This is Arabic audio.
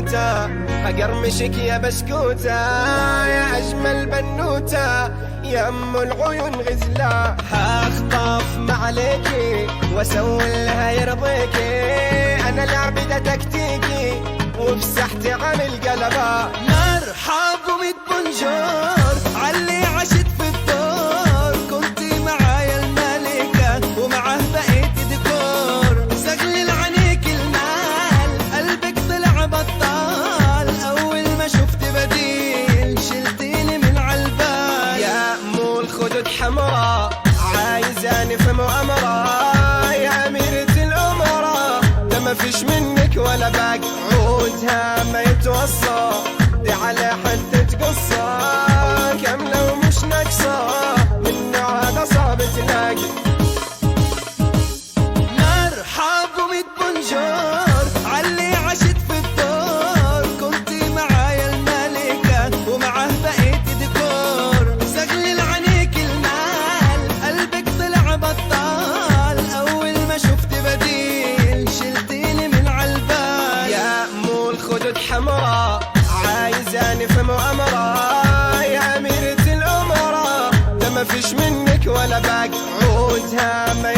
بنوتة، حقرمشك يا بسكوتة، يا أجمل بنوتة، يا أم العيون غزلة. حاخطف معليكي وأسوي لها يرضيكي، أنا العبدة تكتيكي وبسحتي عن القلبة. مرحب وميت بونجور علي عشت في الدور، كنتي معايا الملكة ومعاه بقيت ديكور، زغلل عنيك المال قلبك طلع بطال، أول ما شفت بديل شلتيني من عالبال. يا أم الخدود حمراء عايزاني في مؤامرة، يا أميرة الأمراء ده ما فيش منك ولا باقي، عودها ما يتوصى دي على حدة قصة، كاملة ومش ناقصة من نوع هذا صعب تلاقي. مرحب وميت بونجور علي عشت في الدور، كنتي معايا الملكة ومعاه بقيت ديكور، زغلل عنيك المال قلبك طلع بطال، أول ما شفت بديل شلتيني من عالبال. يا أم الخدود حمراء عايزاني في مؤامرة، يا أميرة الأمراء ده ما فيش منك ولا باقي، عودها ما